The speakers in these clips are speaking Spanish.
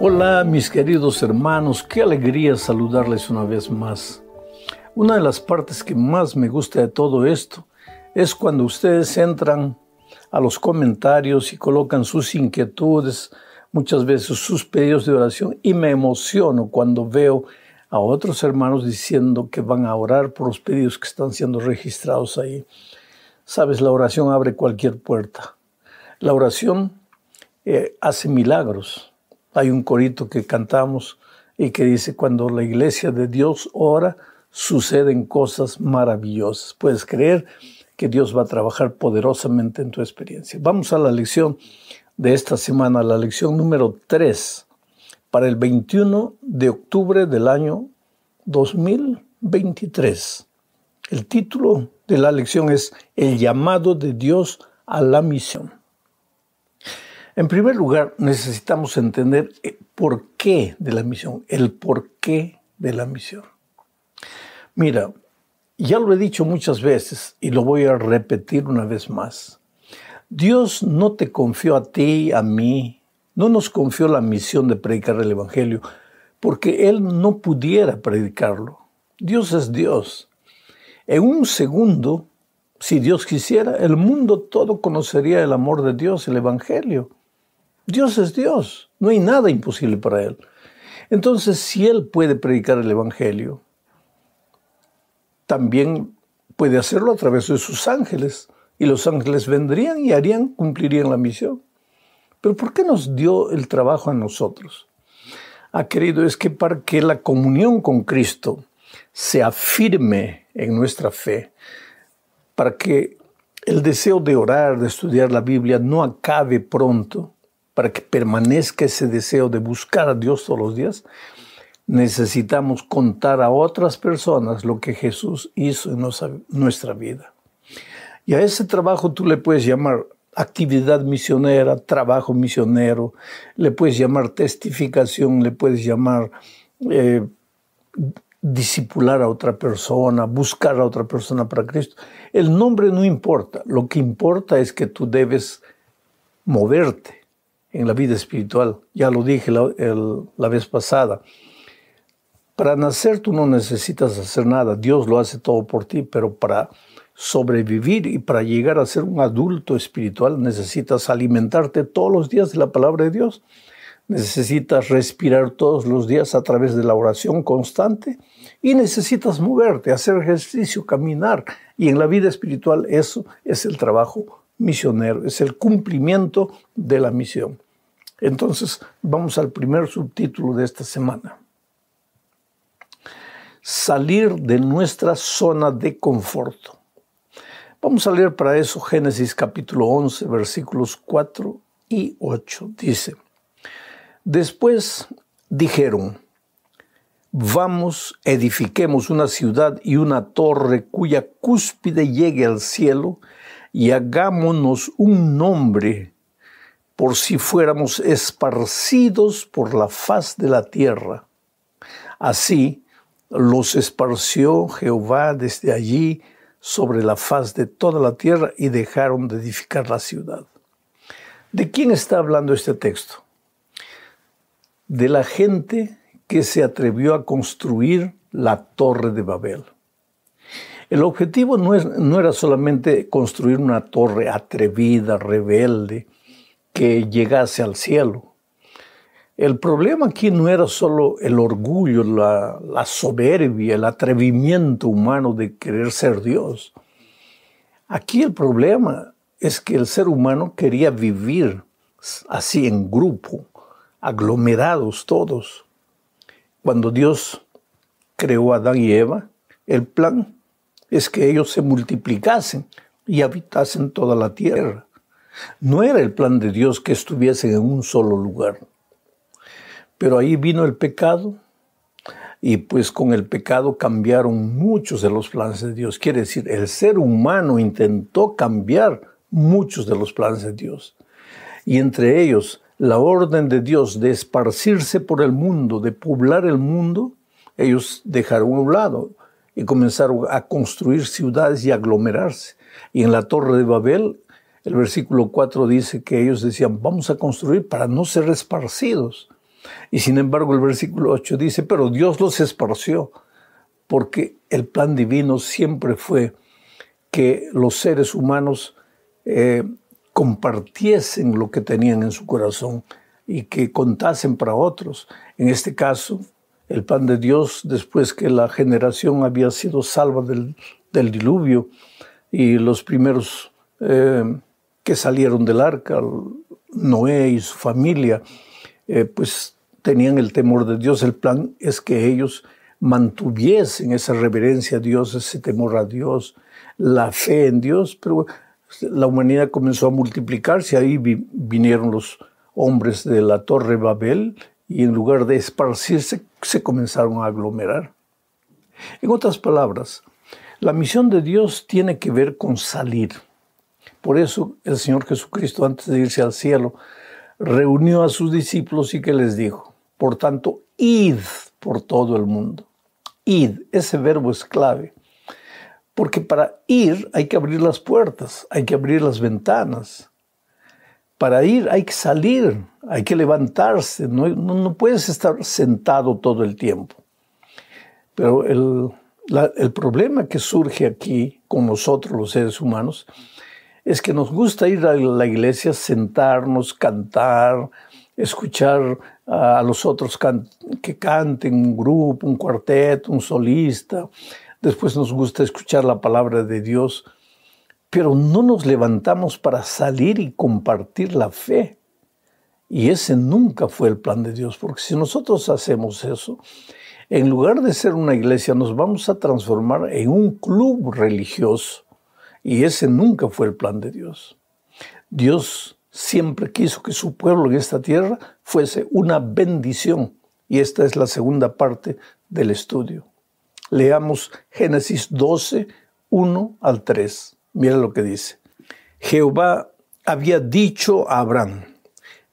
Hola mis queridos hermanos, qué alegría saludarles una vez más. Una de las partes que más me gusta de todo esto es cuando ustedes entran a los comentarios y colocan sus inquietudes, muchas veces sus pedidos de oración, y me emociono cuando veo a otros hermanos diciendo que van a orar por los pedidos que están siendo registrados ahí. Sabes, la oración abre cualquier puerta. La oración hace milagros. Hay un corito que cantamos y que dice, cuando la iglesia de Dios ora, suceden cosas maravillosas. Puedes creer que Dios va a trabajar poderosamente en tu experiencia. Vamos a la lección de esta semana, la lección número 3, para el 21 de octubre del año 2023. El título de la lección es El llamado de Dios a la misión. En primer lugar, necesitamos entender el porqué de la misión, el porqué de la misión. Mira, ya lo he dicho muchas veces y lo voy a repetir una vez más. Dios no te confió a ti, a mí, no nos confió la misión de predicar el Evangelio porque Él no pudiera predicarlo. Dios es Dios. En un segundo, si Dios quisiera, el mundo todo conocería el amor de Dios, el Evangelio. Dios es Dios, no hay nada imposible para Él. Entonces, si Él puede predicar el Evangelio, también puede hacerlo a través de sus ángeles, y los ángeles vendrían y cumplirían la misión. Pero ¿por qué nos dio el trabajo a nosotros? Querido, es que para que la comunión con Cristo se afirme en nuestra fe, para que el deseo de orar, de estudiar la Biblia no acabe pronto, para que permanezca ese deseo de buscar a Dios todos los días, necesitamos contar a otras personas lo que Jesús hizo en nuestra vida. Y a ese trabajo tú le puedes llamar actividad misionera, trabajo misionero, le puedes llamar testificación, le puedes llamar discipular a otra persona, buscar a otra persona para Cristo. El nombre no importa, lo que importa es que tú debes moverte en la vida espiritual. Ya lo dije la vez pasada. Para nacer tú no necesitas hacer nada, Dios lo hace todo por ti, pero para sobrevivir y para llegar a ser un adulto espiritual necesitas alimentarte todos los días de la palabra de Dios, necesitas respirar todos los días a través de la oración constante y necesitas moverte, hacer ejercicio, caminar, y en la vida espiritual eso es el trabajo misionero, es el cumplimiento de la misión. Entonces, vamos al primer subtítulo de esta semana. Salir de nuestra zona de confort. Vamos a leer para eso Génesis capítulo 11, versículos 4 y 8. Dice, después dijeron, vamos, edifiquemos una ciudad y una torre cuya cúspide llegue al cielo y hagámonos un nombre por si fuéramos esparcidos por la faz de la tierra. Así los esparció Jehová desde allí sobre la faz de toda la tierra y dejaron de edificar la ciudad. ¿De quién está hablando este texto? De la gente que se atrevió a construir la Torre de Babel. El objetivo no era solamente construir una torre atrevida, rebelde, que llegase al cielo. El problema aquí no era solo el orgullo, la soberbia, el atrevimiento humano de querer ser Dios. Aquí el problema es que el ser humano quería vivir así en grupo, aglomerados todos. Cuando Dios creó a Adán y Eva, el plan es que ellos se multiplicasen y habitasen toda la tierra. No era el plan de Dios que estuviesen en un solo lugar. Pero ahí vino el pecado y pues con el pecado cambiaron muchos de los planes de Dios. Quiere decir, el ser humano intentó cambiar muchos de los planes de Dios. Y entre ellos, la orden de Dios de esparcirse por el mundo, de poblar el mundo, ellos dejaron a un lado y comenzaron a construir ciudades y aglomerarse. Y en la Torre de Babel, el versículo 4 dice que ellos decían, vamos a construir para no ser esparcidos. Y sin embargo el versículo 8 dice, pero Dios los esparció, porque el plan divino siempre fue que los seres humanos compartiesen lo que tenían en su corazón y que contasen para otros. En este caso, el plan de Dios, después que la generación había sido salva del diluvio y los primeros que salieron del arca, Noé y su familia, pues tenían el temor de Dios. El plan es que ellos mantuviesen esa reverencia a Dios, ese temor a Dios, la fe en Dios, pero la humanidad comenzó a multiplicarse. Ahí vinieron los hombres de la Torre Babel y en lugar de esparcirse, se comenzaron a aglomerar. En otras palabras, la misión de Dios tiene que ver con salir. Por eso el Señor Jesucristo, antes de irse al cielo, reunió a sus discípulos y que les dijo, por tanto, id por todo el mundo. Id, ese verbo es clave. Porque para ir hay que abrir las puertas, hay que abrir las ventanas. Para ir hay que salir, hay que levantarse. No puedes estar sentado todo el tiempo. Pero el problema que surge aquí con nosotros los seres humanos es que nos gusta ir a la iglesia, sentarnos, cantar, escuchar a los otros que canten, un grupo, un cuarteto, un solista. Después nos gusta escuchar la palabra de Dios, pero no nos levantamos para salir y compartir la fe. Y ese nunca fue el plan de Dios, porque si nosotros hacemos eso, en lugar de ser una iglesia, nos vamos a transformar en un club religioso. Y ese nunca fue el plan de Dios. Dios siempre quiso que su pueblo en esta tierra fuese una bendición. Y esta es la segunda parte del estudio. Leamos Génesis 12, 1 al 3. Mira lo que dice. Jehová había dicho a Abraham,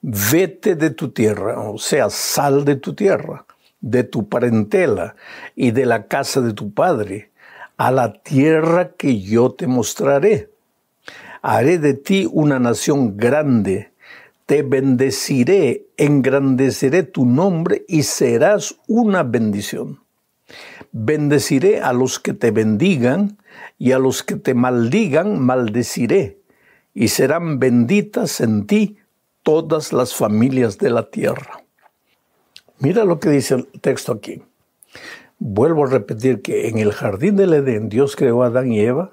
vete de tu tierra, o sea, sal de tu tierra, de tu parentela y de la casa de tu padre, a la tierra que yo te mostraré. Haré de ti una nación grande, te bendeciré, engrandeceré tu nombre y serás una bendición. Bendeciré a los que te bendigan y a los que te maldigan maldeciré, y serán benditas en ti todas las familias de la tierra. Mira lo que dice el texto aquí. Vuelvo a repetir que en el jardín del Edén Dios creó a Adán y Eva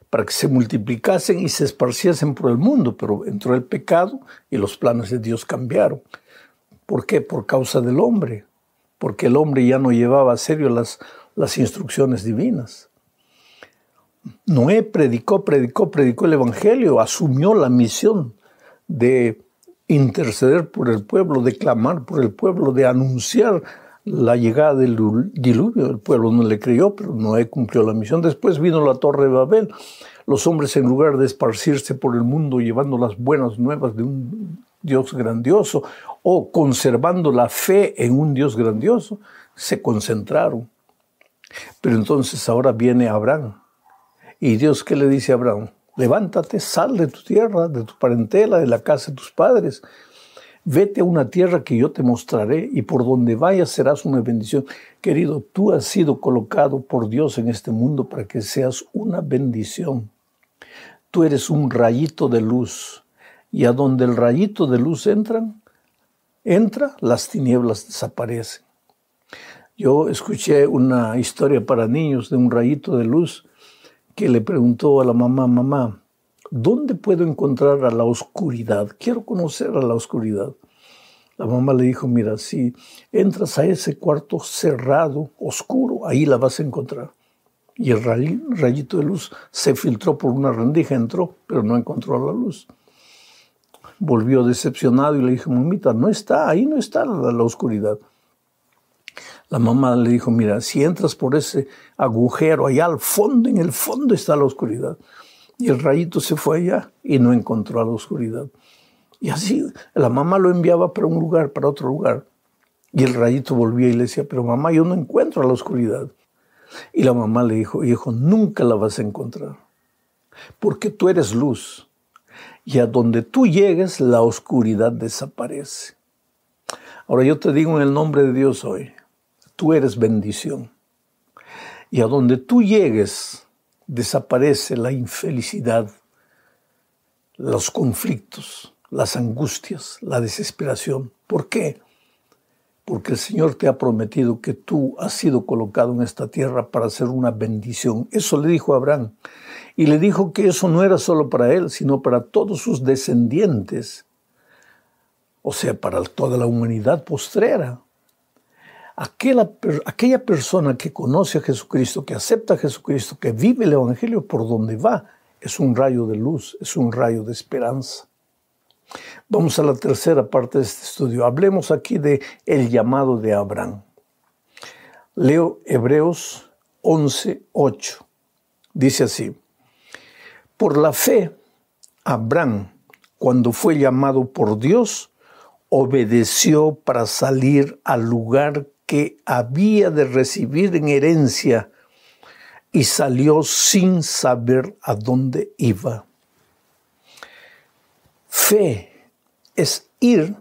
para que se multiplicasen y se esparciesen por el mundo, pero entró el pecado y los planes de Dios cambiaron. ¿Por qué? Por causa del hombre. Porque el hombre ya no llevaba a serio las instrucciones divinas. Noé predicó el Evangelio, asumió la misión de interceder por el pueblo, de clamar por el pueblo, de anunciar la llegada del diluvio. El pueblo no le creyó, pero Noé cumplió la misión. Después vino la Torre de Babel. Los hombres, en lugar de esparcirse por el mundo llevando las buenas nuevas de un Dios grandioso o conservando la fe en un Dios grandioso, se concentraron. Pero entonces ahora viene Abraham. ¿Y Dios qué le dice a Abraham? Levántate, sal de tu tierra, de tu parentela, de la casa de tus padres. Vete a una tierra que yo te mostraré y por donde vayas serás una bendición. Querido, tú has sido colocado por Dios en este mundo para que seas una bendición. Tú eres un rayito de luz y a donde el rayito de luz entra, las tinieblas desaparecen. Yo escuché una historia para niños de un rayito de luz que le preguntó a la mamá, mamá, ¿dónde puedo encontrar a la oscuridad? Quiero conocer a la oscuridad. La mamá le dijo, mira, si entras a ese cuarto cerrado, oscuro, ahí la vas a encontrar. Y el rayito de luz se filtró por una rendija, entró, pero no encontró la luz. Volvió decepcionado y le dijo, mamita, no está, ahí no está la oscuridad. La mamá le dijo, mira, si entras por ese agujero, allá al fondo, en el fondo está la oscuridad. Y el rayito se fue allá y no encontró la oscuridad. Y así la mamá lo enviaba para un lugar, para otro lugar. Y el rayito volvía y le decía, pero mamá, yo no encuentro la oscuridad. Y la mamá le dijo, hijo, nunca la vas a encontrar. Porque tú eres luz. Y a donde tú llegues, la oscuridad desaparece. Ahora yo te digo en el nombre de Dios hoy, tú eres bendición. Y a donde tú llegues, desaparece la infelicidad, los conflictos, las angustias, la desesperación. ¿Por qué? Porque el Señor te ha prometido que tú has sido colocado en esta tierra para ser una bendición. Eso le dijo a Abraham. Y le dijo que eso no era solo para él, sino para todos sus descendientes. O sea, para toda la humanidad postrera. Aquella persona que conoce a Jesucristo, que acepta a Jesucristo, que vive el Evangelio por donde va, es un rayo de luz, es un rayo de esperanza. Vamos a la tercera parte de este estudio. Hablemos aquí de el llamado de Abraham. Leo Hebreos 11:8. Dice así: por la fe, Abraham, cuando fue llamado por Dios, obedeció para salir al lugar que había de recibir en herencia y salió sin saber a dónde iba. Fe es ir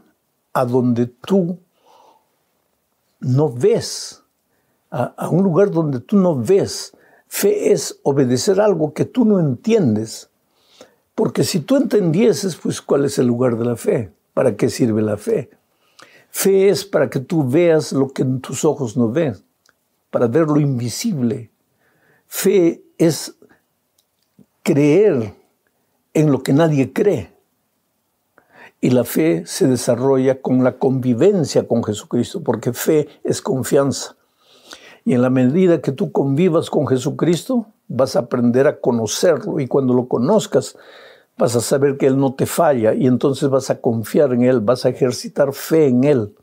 a donde tú no ves, a un lugar donde tú no ves. Fe es obedecer algo que tú no entiendes. Porque si tú entendieses, pues, ¿cuál es el lugar de la fe? ¿Para qué sirve la fe? Fe es para que tú veas lo que tus ojos no ven, para ver lo invisible. Fe es creer en lo que nadie cree. Y la fe se desarrolla con la convivencia con Jesucristo, porque fe es confianza. Y en la medida que tú convivas con Jesucristo, vas a aprender a conocerlo. Y cuando lo conozcas, vas a saber que Él no te falla. Y entonces vas a confiar en Él, vas a ejercitar fe en Él.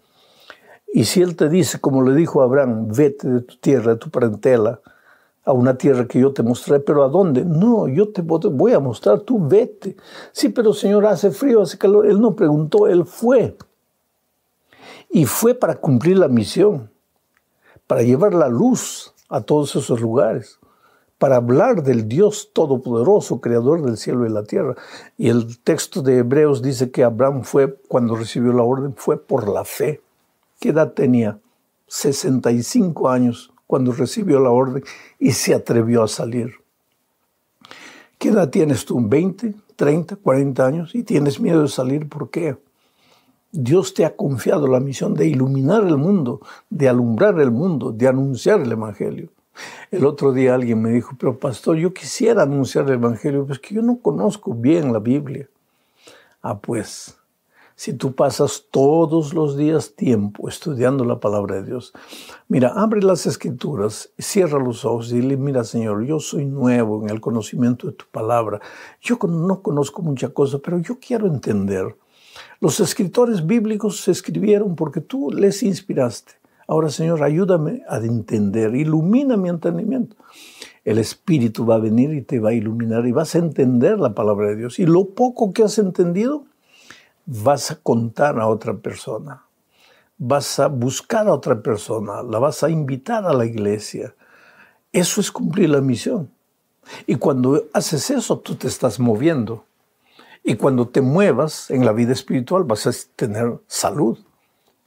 Y si Él te dice, como le dijo a Abraham, vete de tu tierra, de tu parentela, a una tierra que yo te mostraré, ¿pero a dónde? No, yo te voy a mostrar, tú vete. Sí, pero Señor, hace frío, hace calor. Él no preguntó, Él fue. Y fue para cumplir la misión, para llevar la luz a todos esos lugares, para hablar del Dios Todopoderoso, Creador del cielo y la tierra. Y el texto de Hebreos dice que Abraham fue, cuando recibió la orden, fue por la fe. ¿Qué edad tenía? 65 años cuando recibió la orden y se atrevió a salir. ¿Qué edad tienes tú? ¿20, 30, 40 años? Y tienes miedo de salir. ¿Por qué? Dios te ha confiado la misión de iluminar el mundo, de alumbrar el mundo, de anunciar el Evangelio. El otro día alguien me dijo, pero pastor, yo quisiera anunciar el Evangelio, pues que yo no conozco bien la Biblia. Pues, si tú pasas todos los días tiempo estudiando la palabra de Dios, mira, abre las Escrituras, cierra los ojos y dile, mira, Señor, yo soy nuevo en el conocimiento de tu palabra. Yo no conozco mucha cosa, pero yo quiero entender. Los escritores bíblicos se escribieron porque tú les inspiraste. Ahora, Señor, ayúdame a entender, ilumina mi entendimiento. El Espíritu va a venir y te va a iluminar y vas a entender la palabra de Dios. Y lo poco que has entendido, vas a contar a otra persona. Vas a buscar a otra persona, la vas a invitar a la iglesia. Eso es cumplir la misión. Y cuando haces eso, tú te estás moviendo. Y cuando te muevas en la vida espiritual, vas a tener salud.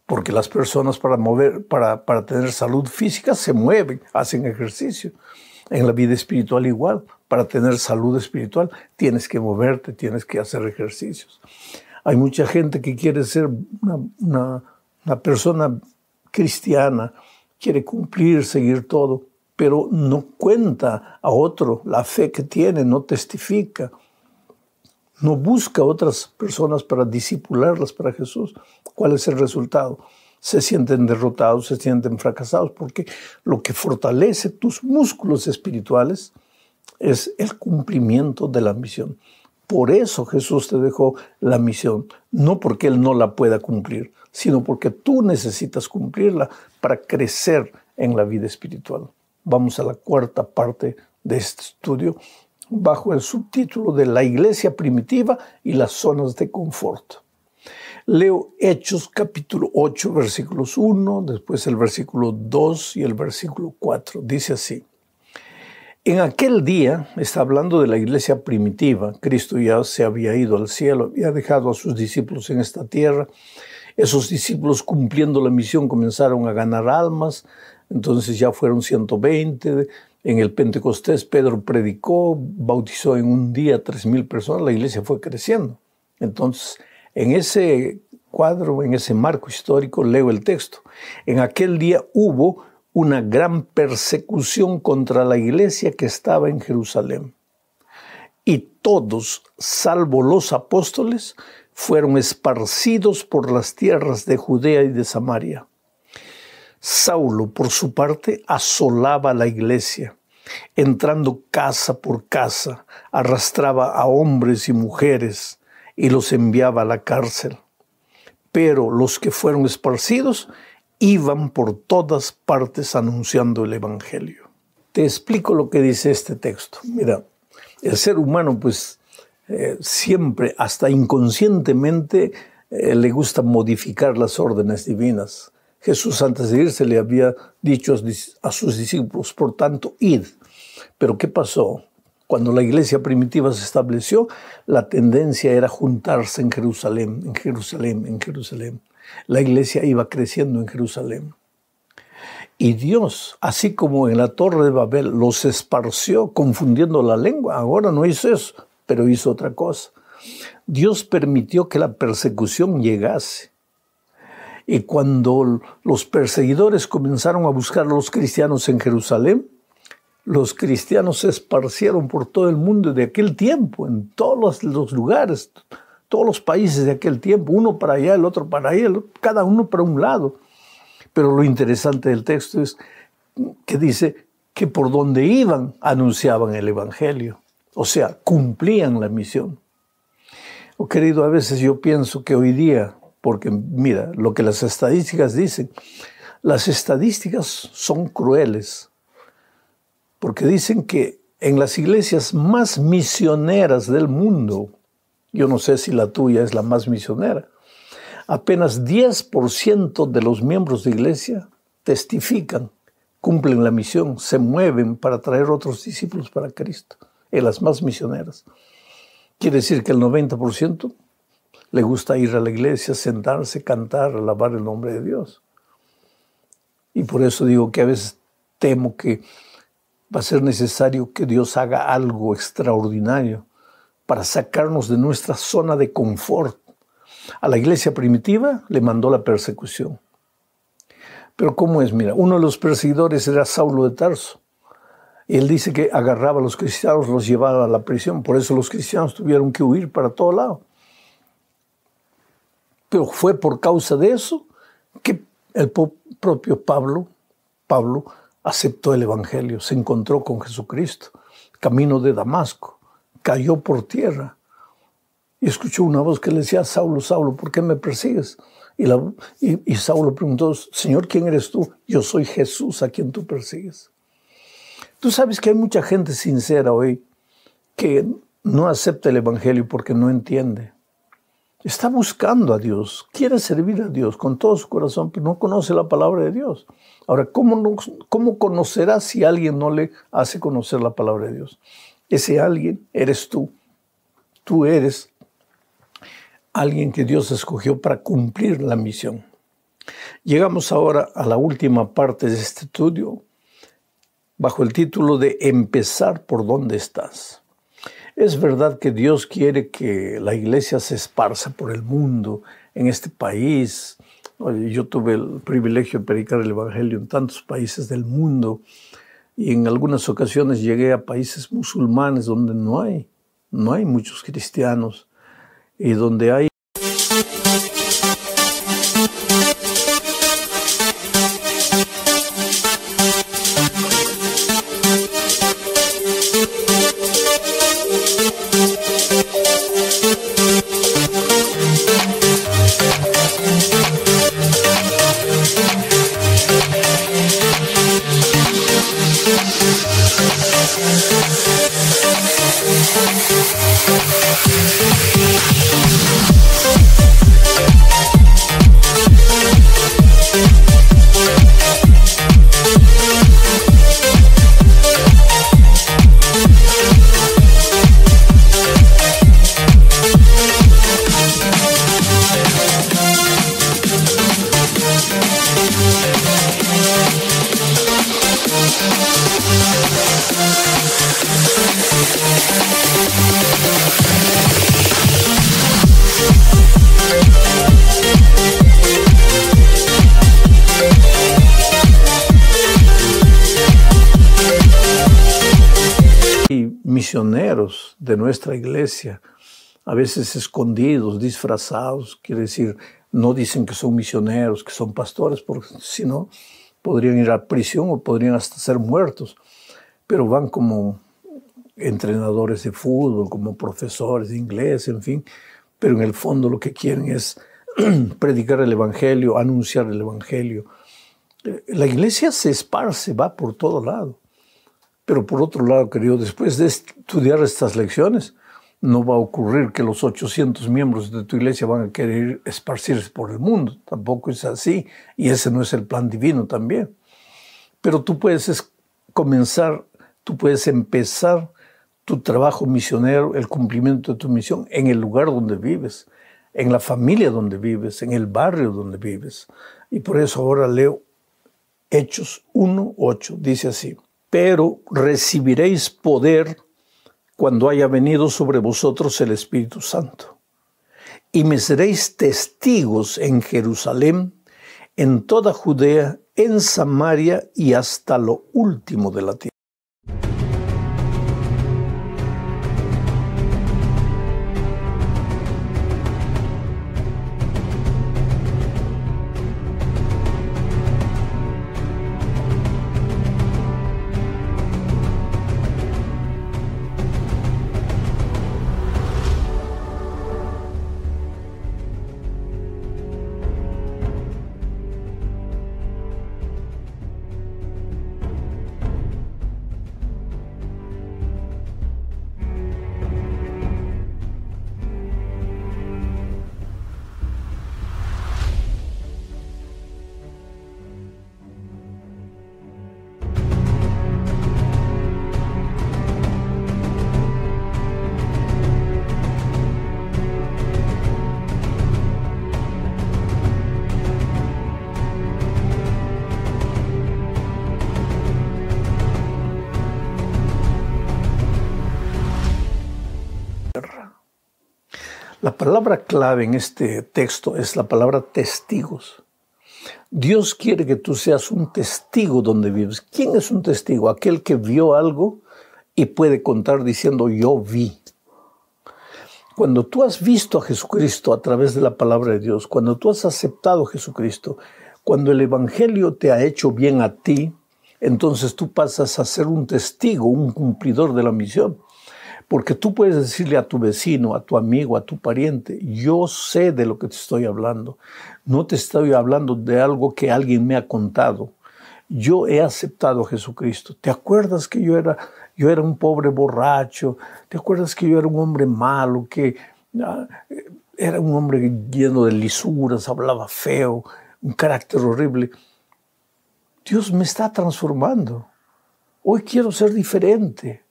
Porque las personas para tener salud física se mueven, hacen ejercicio. En la vida espiritual igual. Para tener salud espiritual tienes que moverte, tienes que hacer ejercicios. Hay mucha gente que quiere ser una persona cristiana, quiere cumplir, seguir todo, pero no cuenta a otro la fe que tiene, no testifica. No busca a otras personas para discipularlas para Jesús. ¿Cuál es el resultado? Se sienten derrotados, se sienten fracasados, porque lo que fortalece tus músculos espirituales es el cumplimiento de la misión. Por eso Jesús te dejó la misión, no porque Él no la pueda cumplir, sino porque tú necesitas cumplirla para crecer en la vida espiritual. Vamos a la cuarta parte de este estudio, bajo el subtítulo de la iglesia primitiva y las zonas de confort. Leo Hechos capítulo 8, versículos 1, después el versículo 2 y el versículo 4. Dice así: en aquel día, está hablando de la iglesia primitiva, Cristo ya se había ido al cielo, había dejado a sus discípulos en esta tierra, Esos discípulos, cumpliendo la misión, comenzaron a ganar almas. Entonces ya fueron 120. En el Pentecostés Pedro predicó, bautizó en un día 3,000 personas. La iglesia fue creciendo. Entonces, en ese cuadro, en ese marco histórico, leo el texto. En aquel día hubo una gran persecución contra la iglesia que estaba en Jerusalén. Y todos, salvo los apóstoles, fueron esparcidos por las tierras de Judea y de Samaria. Saulo, por su parte, asolaba la iglesia, entrando casa por casa, arrastraba a hombres y mujeres y los enviaba a la cárcel. Pero los que fueron esparcidos iban por todas partes anunciando el evangelio. Te explico lo que dice este texto. Mira, el ser humano, pues, siempre, hasta inconscientemente, le gusta modificar las órdenes divinas. Jesús, antes de irse, le había dicho a sus discípulos, por tanto, id. Pero ¿qué pasó? Cuando la iglesia primitiva se estableció, la tendencia era juntarse en Jerusalén, en Jerusalén, en Jerusalén. La iglesia iba creciendo en Jerusalén. Y Dios, así como en la Torre de Babel, los esparció confundiendo la lengua. Ahora no hizo eso, pero hizo otra cosa. Dios permitió que la persecución llegase. Y cuando los perseguidores comenzaron a buscar a los cristianos en Jerusalén, los cristianos se esparcieron por todo el mundo de aquel tiempo, en todos los lugares, todos los países de aquel tiempo, uno para allá, el otro para allá, cada uno para un lado. Pero lo interesante del texto es que dice que por donde iban anunciaban el evangelio. O sea, cumplían la misión. Oh, querido, a veces yo pienso que hoy día, porque mira, lo que las estadísticas dicen, las estadísticas son crueles, porque dicen que en las iglesias más misioneras del mundo, yo no sé si la tuya es la más misionera, apenas 10% de los miembros de iglesia testifican, cumplen la misión, se mueven para traer otros discípulos para Cristo, en las más misioneras. Quiere decir que el 90% le gusta ir a la iglesia, sentarse, cantar, alabar el nombre de Dios. Y por eso digo que a veces temo que va a ser necesario que Dios haga algo extraordinario para sacarnos de nuestra zona de confort. A la iglesia primitiva le mandó la persecución. Pero ¿cómo es? Mira, uno de los perseguidores era Saulo de Tarso. Y él dice que agarraba a los cristianos, los llevaba a la prisión. Por eso los cristianos tuvieron que huir para todo lado. Pero fue por causa de eso que el propio Pablo aceptó el evangelio, se encontró con Jesucristo, camino de Damasco, cayó por tierra y escuchó una voz que le decía, Saulo, Saulo, ¿por qué me persigues? Y Saulo preguntó, Señor, ¿quién eres tú? Yo soy Jesús a quien tú persigues. Tú sabes que hay mucha gente sincera hoy que no acepta el evangelio porque no entiende. Está buscando a Dios, quiere servir a Dios con todo su corazón, pero no conoce la palabra de Dios. Ahora, ¿cómo conocerá si alguien no le hace conocer la palabra de Dios? Ese alguien eres tú. Tú eres alguien que Dios escogió para cumplir la misión. Llegamos ahora a la última parte de este estudio, bajo el título de Empezar por dónde estás. Es verdad que Dios quiere que la iglesia se esparza por el mundo, en este país. Yo tuve el privilegio de predicar el evangelio en tantos países del mundo y en algunas ocasiones llegué a países musulmanes donde no hay muchos cristianos y donde hay misioneros de nuestra iglesia, a veces escondidos, disfrazados, quiere decir, no dicen que son misioneros, que son pastores, porque si no, podrían ir a prisión o podrían hasta ser muertos, pero van como entrenadores de fútbol, como profesores de inglés, en fin, pero en el fondo lo que quieren es predicar el evangelio, anunciar el evangelio. La iglesia se esparce, va por todo lado. Pero por otro lado, querido, después de estudiar estas lecciones, no va a ocurrir que los 800 miembros de tu iglesia van a querer esparcirse por el mundo. Tampoco es así, y ese no es el plan divino también. Pero tú puedes comenzar, tú puedes empezar tu trabajo misionero, el cumplimiento de tu misión en el lugar donde vives, en la familia donde vives, en el barrio donde vives. Y por eso ahora leo Hechos 1:8, dice así: pero recibiréis poder cuando haya venido sobre vosotros el Espíritu Santo, y me seréis testigos en Jerusalén, en toda Judea, en Samaria y hasta lo último de la tierra. La palabra clave en este texto es la palabra testigos. Dios quiere que tú seas un testigo donde vives. ¿Quién es un testigo? Aquel que vio algo y puede contar diciendo yo vi. Cuando tú has visto a Jesucristo a través de la palabra de Dios, cuando tú has aceptado a Jesucristo, cuando el Evangelio te ha hecho bien a ti, entonces tú pasas a ser un testigo, un cumplidor de la misión. Porque tú puedes decirle a tu vecino, a tu amigo, a tu pariente, yo sé de lo que te estoy hablando. No te estoy hablando de algo que alguien me ha contado. Yo he aceptado a Jesucristo. ¿Te acuerdas que yo era un pobre borracho? ¿Te acuerdas que yo era un hombre malo, que era un hombre lleno de lisuras, hablaba feo, un carácter horrible? Dios me está transformando. Hoy quiero ser diferente.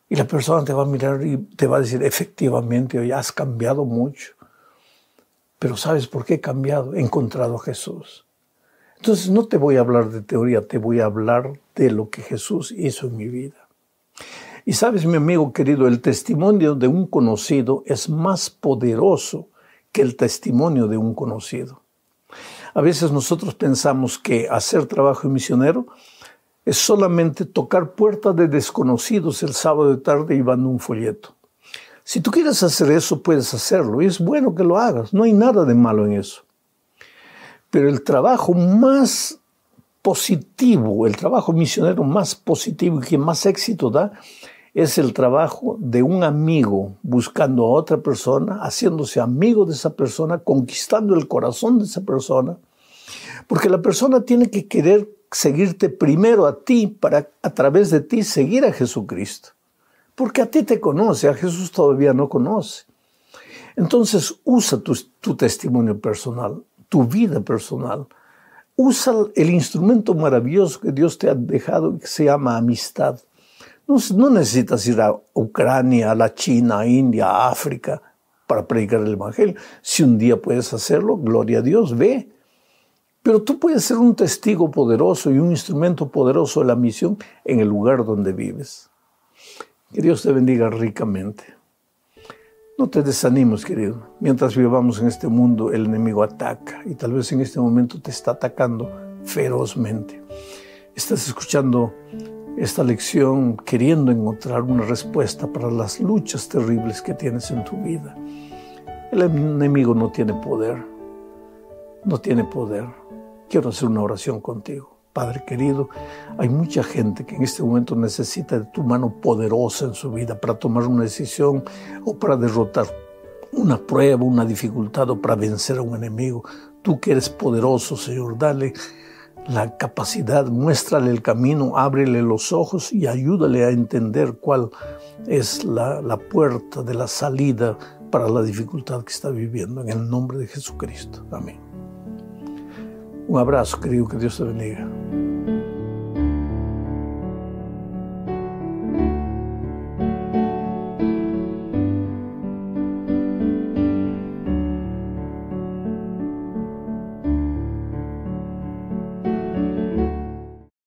Y la persona te va a mirar y te va a decir, efectivamente, hoy has cambiado mucho. Pero ¿sabes por qué he cambiado? He encontrado a Jesús. Entonces no te voy a hablar de teoría, te voy a hablar de lo que Jesús hizo en mi vida. Y sabes, mi amigo querido, el testimonio de un conocido es más poderoso que el testimonio de un conocido. A veces nosotros pensamos que hacer trabajo misionero es solamente tocar puertas de desconocidos el sábado de tarde llevando un folleto. Si tú quieres hacer eso, puedes hacerlo. Y es bueno que lo hagas. No hay nada de malo en eso. Pero el trabajo más positivo, el trabajo misionero más positivo y que más éxito da, es el trabajo de un amigo buscando a otra persona, haciéndose amigo de esa persona, conquistando el corazón de esa persona. Porque la persona tiene que querer seguirte primero a ti para a través de ti seguir a Jesucristo. Porque a ti te conoce, a Jesús todavía no conoce. Entonces usa tu testimonio personal, tu vida personal. Usa el instrumento maravilloso que Dios te ha dejado y que se llama amistad. No necesitas ir a Ucrania, a la China, a India, a África para predicar el Evangelio. Si un día puedes hacerlo, gloria a Dios, ve. Pero tú puedes ser un testigo poderoso y un instrumento poderoso de la misión en el lugar donde vives. Que Dios te bendiga ricamente. No te desanimes, querido. Mientras vivamos en este mundo, el enemigo ataca y tal vez en este momento te está atacando ferozmente. Estás escuchando esta lección queriendo encontrar una respuesta para las luchas terribles que tienes en tu vida. El enemigo no tiene poder, no tiene poder. Quiero hacer una oración contigo. Padre querido, hay mucha gente que en este momento necesita de tu mano poderosa en su vida para tomar una decisión o para derrotar una prueba, una dificultad o para vencer a un enemigo. Tú que eres poderoso, Señor, dale la capacidad, muéstrale el camino, ábrele los ojos y ayúdale a entender cuál es la puerta de la salida para la dificultad que está viviendo. En el nombre de Jesucristo. Amén. Un abrazo, querido, que Dios te bendiga.